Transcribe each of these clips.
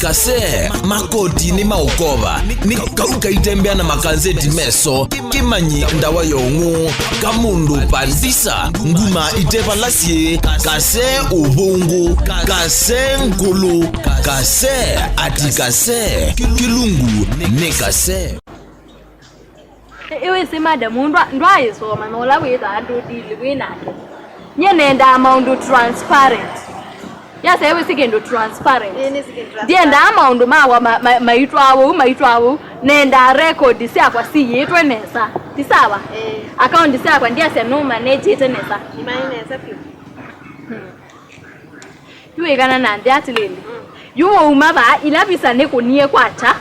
Kasee makoti ni maukova ni kauka itembea na makazeti meso kimanyi ndawa yongu kamundu pandisa nguma itepa lasie Kasee Uvungu Kasee nkulu Kasee ati Kasee kilungu ne Kasee iwe simada mundu ndwaisoma nola witha andu dili winake nyenenda amount transparent. Yes, I was thinking to transparent. Dienda amount mawa maitwawo nenda record disia si yetwe nesa. Tisawa? Account disia kwa ndia se no manage it nesa. Imanesa pio. Yuwe kana nandi atilele. Yuwo umaba ilabisa ne kunie kwacha.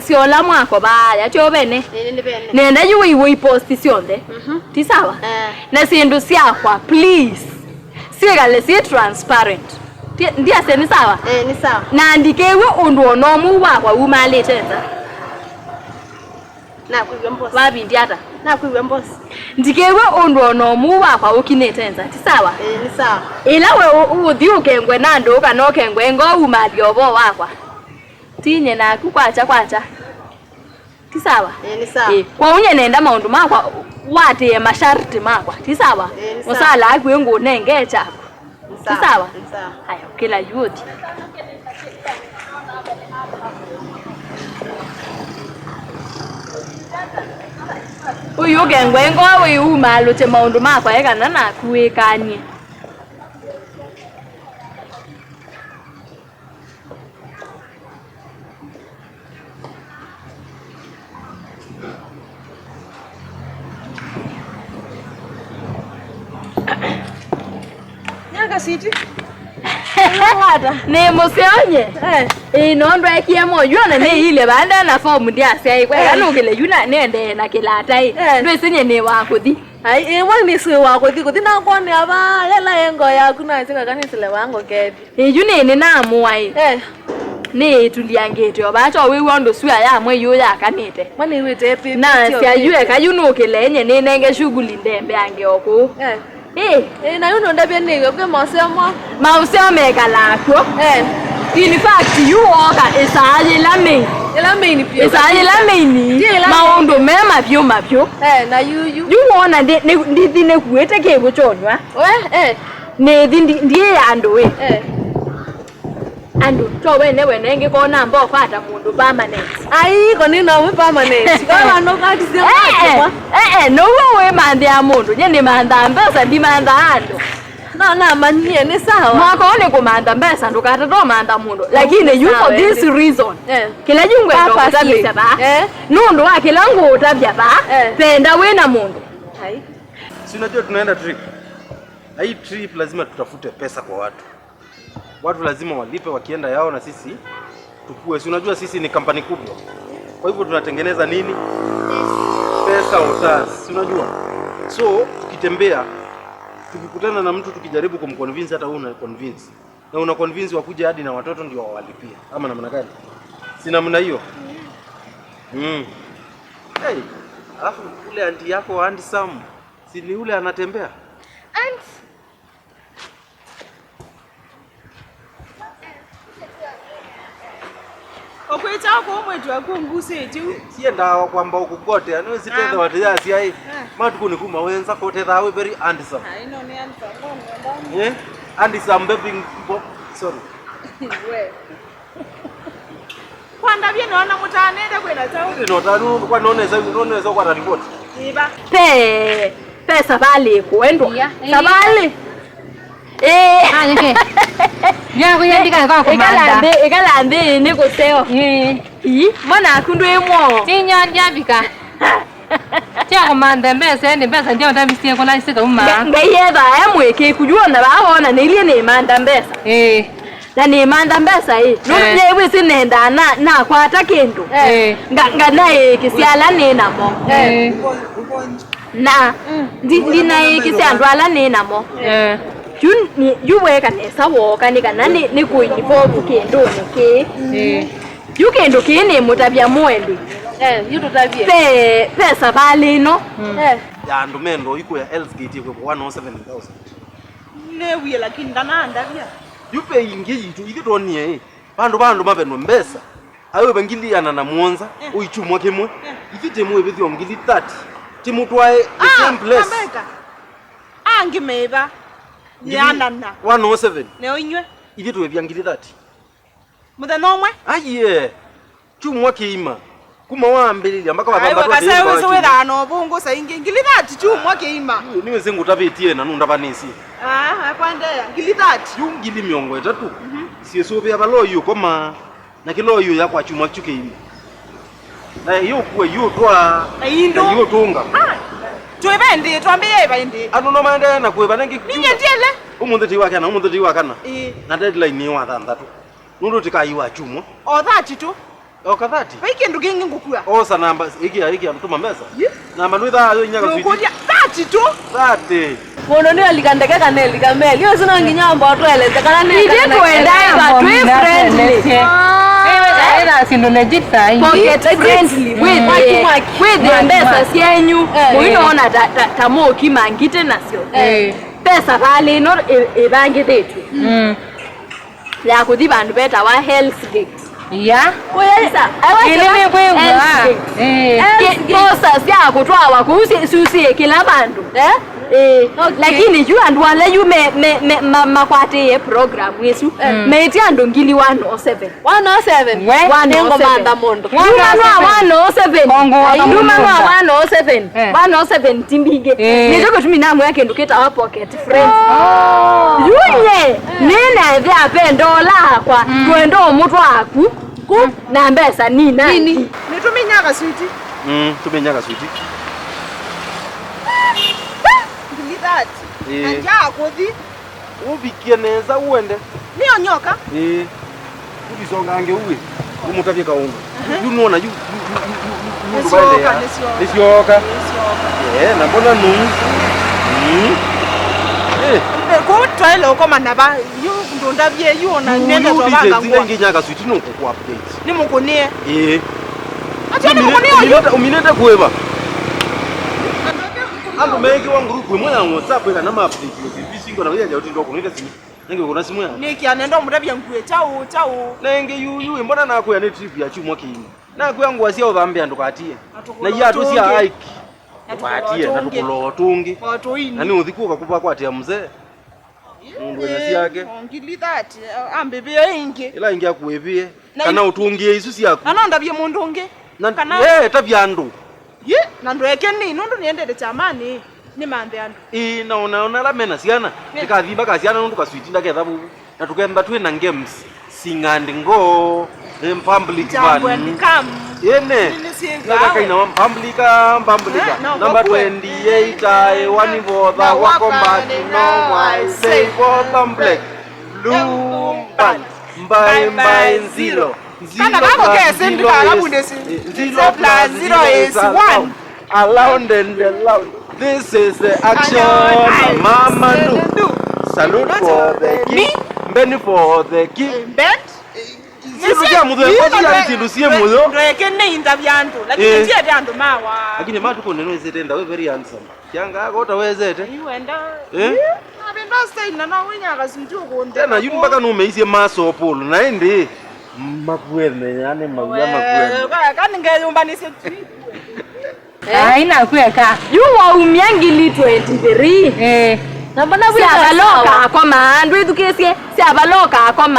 Sio la mwako ba ya tio bene. Nenda yuwe iwe position de. Tisawa? Na sindu siakwa please. Sigale si transparent. Ndia se ni sawa? Ni sawa. Na ndikewe undu onomu wakwa umale tenda. Na kuiwe mbosi. Wabi ndiata. Na kuiwe mbosi. Ndikewe undu onomu wakwa ukine tenda. Ti sawa? Ni sawa. Ila we uthi ukengwe nando kana ukengwe ngo umali obo wakwa. Tinye na kwacha. Ti sawa? Ni sawa. Kwa unye nenda maundu makwa wate ya masharti makwa. Ti sawa? Musala akwe ngo nenge chako. Ti sawa? Haya kila yuti. Uyu gengwe ngo we umalo te maundu makwa ekana na kuwekanie. Kasiti. Ne moseonye. Inondo ekiemo yona ne ile banda na form ndia sai kwa kana ukile yuna nende na kilata hii. Ndio sinye ne wakuthi. Ai wani si wakuthi kuthi na kwani aba lela yengo ya kuna sika kanisile wango kedi. Yune ne na muwai. Ne tuliangete obacho we wondo suya ya mwe yo ya kanete. Mani wite epi. Na si ayue kayuno ukile enye ne nenge shughuli ndembe ange oko. Na yuno ndabye niyo kwe mosemo mega lako. In fact you oka esaye la main pio. Esaye la main. Maondo mema pio. Na you wona ndi ne kuete ke bochonywa. Ne ndi ando we. Ando towe ne wenenge ko namba ofata mundu permanent. Ai ko ni no permanent. Ko no ka tisi kwa. No we mande amundu nyene manda mbesa ndi manda ando. Na manye ni sawa. Mwako one kumanda mbesa ndo kata do manda mundu. Lakini you for this reason. Kila jungwe ndo kutabisa ba. Nundu wa kila ngo utabya ba. Penda we na mundu. Hai. Si unajua tunaenda trip. Hii trip lazima tutafute pesa kwa watu. Watu lazima walipe wakienda yao na sisi tukue. Si unajua sisi ni kampani kubwa. Kwa hivyo tunatengeneza nini? Pesa utasi. Si unajua? So tukitembea tukikutana na mtu tukijaribu kumconvince hata una convince. Na una convince wakuje hadi na watoto ndio wawalipia. Ama namna gani? Si namna hiyo. Hey, alafu ule auntie yako Auntie Sam, si ni ule anatembea? Okweta ko mwetu akunguse tu. Sienda kwamba ukukote ano sitenda watu ya si ai. Matu ni kuma wenza kote thawe very handsome. Ino ni handsome. Handsome baby sorry. We. Kwanda bye naona mutanenda kwena tawo. Ino tanu kwa noneza kwa report. Iba. Pesa bali kuendo. Sabali. Ke. Ya ko yandika ka ko manda. Ekalande ni ko seo. Mbona akundu emo. Tinya ndiabika. Tia ko manda mbese ndi mbesa ndio ndamisiye ko laisi ka umma. Ngeyeba emweke kujuona baona nelie ne manda mbesa. Na ne manda mbesa nunye wisi nenda na kwata kendo. Nga nae kisiala nena mo. Na ndi nae kisiandwala nena mo. You work and esa walk and ni go uniform kendo ke. You kendo ke ne mutabya mwende. You tutabye. Pesa bali no. Ya ndumendo iko ya Else Gate kwa 107,000. Newie lakini ndana ndabya. yupe ingi itu iditonie bandu maveno mbesa ayo bangiliana na muonza uichumwa kimwe ifite mwe bithio ngili 30 timutwae the same place Ambeka angi meva nyanana 107 ne oinywe ifite bya ngili 30 muthenya omwe aye chumwa kiima kuma waambiriria mpaka wabamba tu Kasee wewe wethana Uvungu sa ingi ngili 30 chumwa kiima niwe zengu tabitie na nunda banisi kwandea ngili 30 yungili miongo 3 sieso bya baloyo koma na kiloyo yakwa chumwa chukeima na hiyo kuwe hiyo twa indo hiyo tunga twebende twambie baindi ano no maende na kuwe banengi ninye tiele umunde tiwa kana na deadline ni wa 3 nundu tikaiwa chumwa o 30 tu o ka 30 baiki ndukingi ngukua o sa namba iki amtuma mesa namba nwitha yo nyaga switi nukudia 30 tu 30 mono ni alikandeka kaneli kameli yo sina nginyamba tweleze kana ni twendaiva twi friendly Ela sindo legit sai. pocket friendly with the mbesa sienyu muinoona tamoki mangite nasio pesa pale no ebange detu ya kuthi bandu beta wa health gate Ya. Oyesa Eleme kwengwa. Kosa sia kutwawa kusi susie kila bandu lakini you and wale you me makwate ye program yesu meti andongili 107 nengo manda mondo 107 107 timbige nitoko tuminamu yake nduketa wa pocket friends yunye nene vya pendola kwa twendo omuntu aku na mbesa nina nituminyaka switi tumenyaka switi anja akuthi ubikie neza uende niyo nyoka ubisongange uwe umutavye kaunga yunuona yu nisioka na mbona nu kutwaile uko manaba yu ndondavye yuona nenda zobanga ngwa nginyaka switi nuko ku update nimukunie acha nimukunie uminenda kueva andu mengi wa group mwe na WhatsApp ina nama update bisingo na kuja uti ndoko nita simu nenge kuna simu yangu niki anendo mudabya ngwe chau nenge yu mbona nako ya trip ya chumwa kinyi nako yangu wasia udhambe andukatie na yatu sia hike kwatie na tukulo tungi nani uthikuka kupa kwatia mzee mundu ena siake ngili 30 ambebe ingi ila ingi akuevie kana utungie isu siako anondabye mundu ungi kana tabyandu na ndoeke ni nundu niendele chamani ni mande andu naona la mena siana tikathimba kasiana nundu kaswitinda kethabu na tukemba twina games singandi ngo public van yene kaina public number 28 one for the combat no why say for complex blue by zero kana bako kese ndikala bundesi 0 plus 0 is 1 around and around. This is the action mama do. Salute for the king, Benny for the king. Bet Nisikia mudwe kwa ya lusie mudo. Ndoeke ne intervyandu lakini tie byandu mawa. Lakini matu ko neno izetenda we very handsome. Kyanga yako utawezete. Iwenda. Abendo stay na winya kasinjuko nde. Tena yu mpaka numeisie maso polo na ende makwene yani mawia makwene. Kani ngeyumbanise Haina kuweka. You waumiangili 23 na mbona bya baloka kwa maandu edukesie sia baloka kwa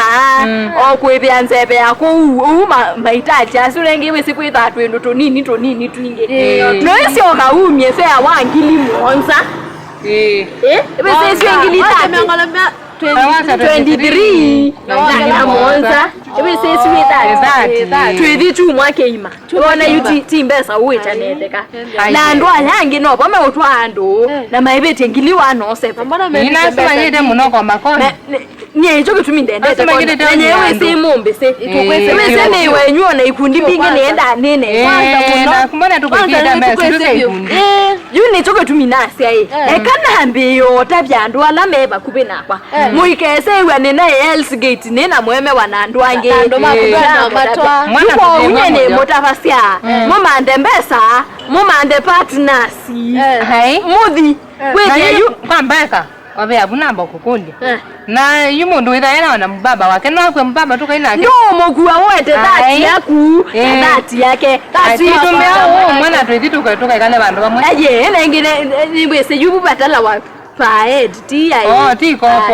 okwebya nzebe yako mahitaji asurengi we siku itatu endo tonini twinge noisi okaumye fea wangili monza bese ngili 23 na monza bese swita twethi chumwa keima tuona yuti mbesa uita neteka na ndo alangi no bome utwando na maibete ngili 107 Ina sima yede muno kwa makona nye icho kitumi ndende nyewe se mombe se wese ne wenyu na ikundi binge nenda nene kwanza kumona tukikida mbesa yuni icho kitumi nasi ai kana hambiyo tabyandu ala meba kubena kwa muikese we nena else gate nena mweme wanandu ange ndo makubana matwa yuko unyene motafasia mumande mbesa mumande partners hai mudhi wewe kwambeka Wabe abunamba kukundi. Na yumundu ithayana na mbaba wake no akwe mbaba tukaina ndo mugua wete that yaku that yake that tumea mwana twethi tukaikale bandu bamwe aye na ingine niwese yubu batala wa paed tia ti kopo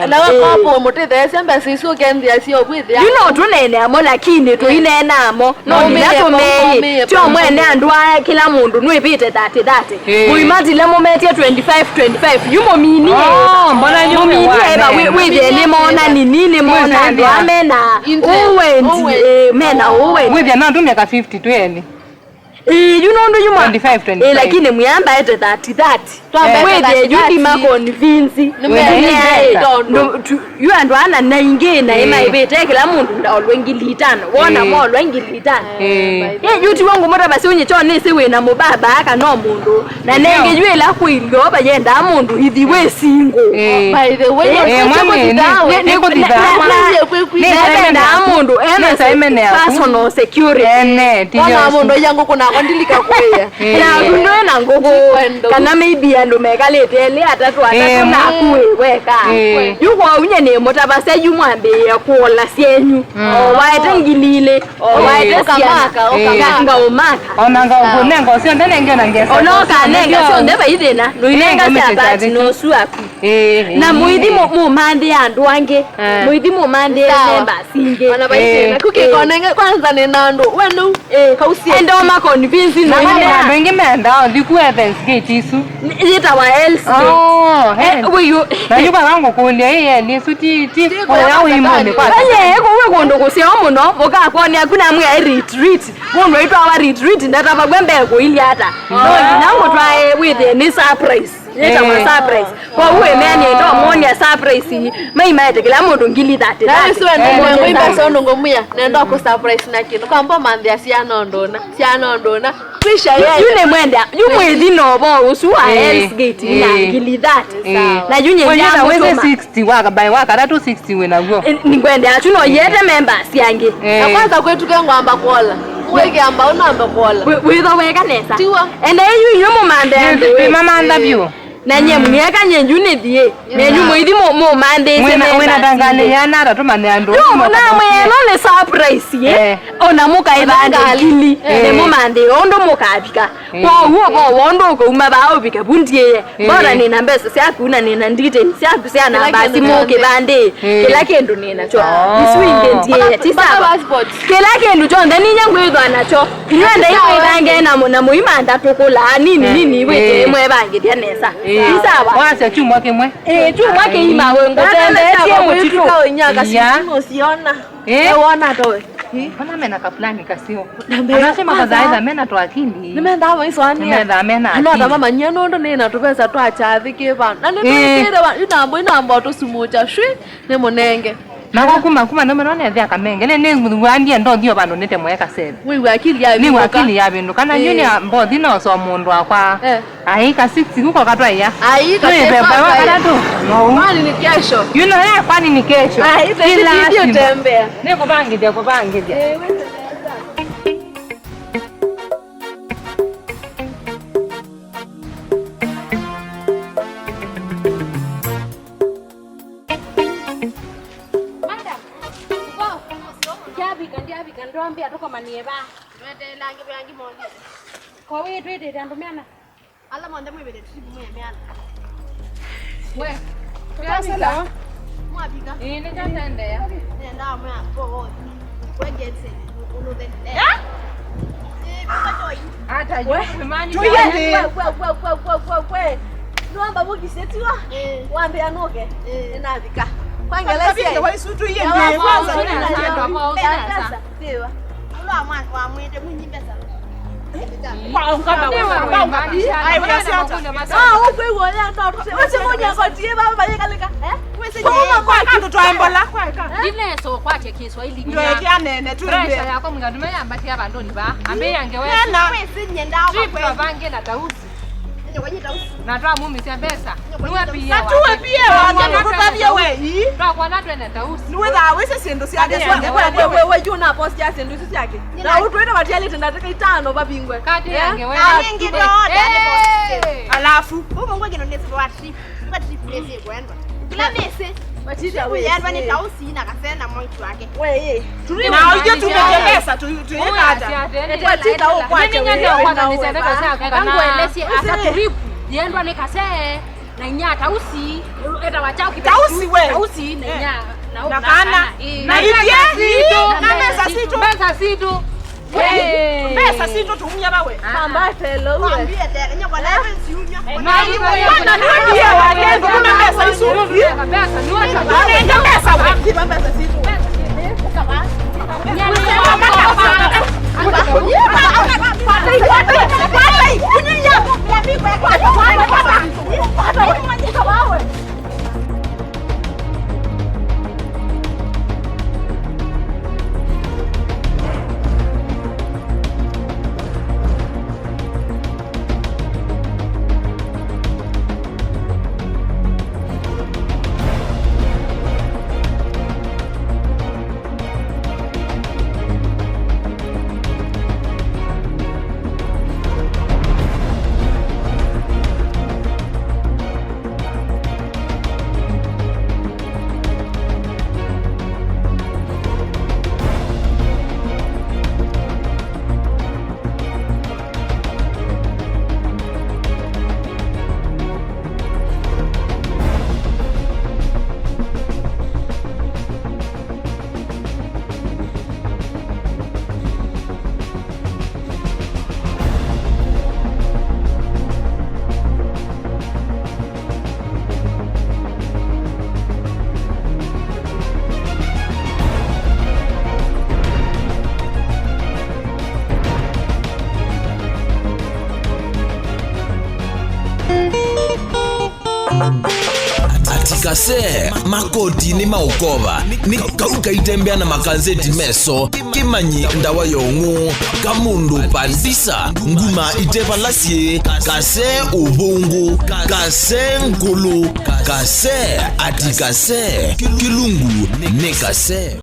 na kopo mutithe sembe sisu kendi asio bwithi you know tunene amo lakini tuinena amo no miratumei tio mwene andwa kila mundu nwipite that muimatile mumetie 25 yumo mini mbona yumo eba withi ni mona ni nini mona andwa mena uwendi mena uwendi withi na tumia ka 50 tweli you know ndo yuma 25 lakini muyamba ete 30 wede yudi makonvinzi ndo you and wana na ingena ema ibete kila mundu ndawolwe ngilitana wona molwe ngilitana yuti wangu mora basi unye chone siwe na mubaba aka no mundu na nenge yela kwilyo bayenda mundu ithi we single by the way niko mundu personal security wana mundu yangu kuna ndilika kuya na kunwe na ngugu kana maybe ando mekalete atatu na kuwe weka yuko unye ne motabase yumwambe yakola senyu waetengilile waetekamaka okanga omaka onanga ubunenga osio ndenenge na ngesa onoka nenga sio ndeba idena noinenga sabati no suaku na muithi mu mande andu ange muithi mu mande member singe wana baitena kukikonenge kwanza ni nando wenu kausi endo makonvinzi no ina bengi menda ndiku events gate isu ita wa else weyo na yuba wangu kulia yeye ni suti oya uimone kwa aye ko wekondo kusia muno mukakoni akuna mwe retreat mundu itwa wa retreat ndata bagwembe ko ili hata nango twae with ni surprise yeta ma surprise kwa uwe meni ndo monia surprise mai maite kila mundu ngili that na siwe ndo ngomba sono ngomuya nenda ku surprise na kintu kwamba mandi asiana ndona kwisha yeye yune mwenda yumwethi nobo usuwa else gate na ngili that na yunye ya weze 60 waka by waka that 60 wena go ningwende achuno yete members yange na kwanza kwetu kengwamba kola weke amba unamba kola witho weka nesa ende yu yumo mande mama ndabyo na nye mweka nye june die menyu mwithi mo mande wena dangane yana ndo tumane ando na mweno le surprise ona muka ibanga alili ne mo mande ondo mukabika kwa huo bo wondo ko uma bawo bika bundie bora ni na mbesa siakuna ni na ndite siaku na basi muke bande kila kendo ni nacho iswinge ndie tisaba kila kendo cho ndani nyangu ido anacho nyanda ibange na muimanda tukula nini wete mwe bange dia nesa isawa wase chumwa kemwe chumwa ke ima wengo tende tie mutito kwa nyaka simo siona wana towe Pana mena ka plani kasio. Anasema kadhaa mena to akindi. Nimeenda hapo iswani. Nimeenda mena. Ano ata mama nyano ndo nina tupesa twachathike bana. Na nitwekere bana inambo tusumucha shwi ne monenge. Na kuma no merone thia kamenge ne ngwandie ndo ndio bano nete mweka sebe. Wewe akili ya bindu. Ni akili ya bindu kana yuni mbothi no so mundu akwa. Ai ka 6 huko katwa ya. Ai ka 6 kana tu. No. Kwani ni kesho. You know kwani ni kesho. Ai ndio tembea. Ne kubangidia. Ndoambia toka manieba twende langi mondi kwa wewe twende ndomiana ala monde mwibele tibu mwemiana we twasala mwabika ni ngatende ya nenda mwa po we getse unode hata jamani we nuamba bukisetiwa wambe anoke nabika kwangelesi kwa isutu yeye ndiye kwanza Dewa. Ulo wa mwende mwinyimeza. Kwa ngaba wa. Ai vyasiata. Ukwe wona ndo. Wese monya kwatie baba bayekaleka. Wese nyinyi kwa kitu twaembola kwaka. Dineso kwache Kiswahili ndio yanene tu ndio. Pressure yako mngadume yambatia bandoni ba. Ambe yange wewe. Wese nyenda kwa. Kwa bange na tausi. Na twa mumi sia pesa. Nuwe pia. Atuwe pia wa tutavia wewe. Twa kwa natwe na tausi. Nuwe da wese sendo sia wewe juna post ya sendo isi yake. Na utwenda batiali tunataka 5 babingwe. Kati yange wewe. Anyingi ndo. Alafu Umo ngwe kino nesi wa trip. Kwa trip kwenda. Kila mese. Batita wewe. Yeye ni tausi na kasena mwangu wake. Wewe. Na uje tumejemesa tuweka hata. Batita huko kwacha. Mimi nyanza kwanza nisemeka sasa kangu elesi ata trip. Yendwa ni kase na nya tausi. Eta wachao Tausi wewe. Tausi na nya. Na kana. Na hivi na mesa situ. Pesa situ. Pesa situ tumia bawe. Mamba telo wewe. Na hivi bwana ndio wale kuna pesa isu. Pesa ni wacha. Ndio pesa wewe. Pesa situ. Kasee makoti ni maukova ni kauka itembea na makanzeti meso kimanyi ndawa yongu kamundu pandisa nguma itepa lasie Kasee Uvungu Kasee nkulu Kasee ati Kasee kilungu ne Kasee.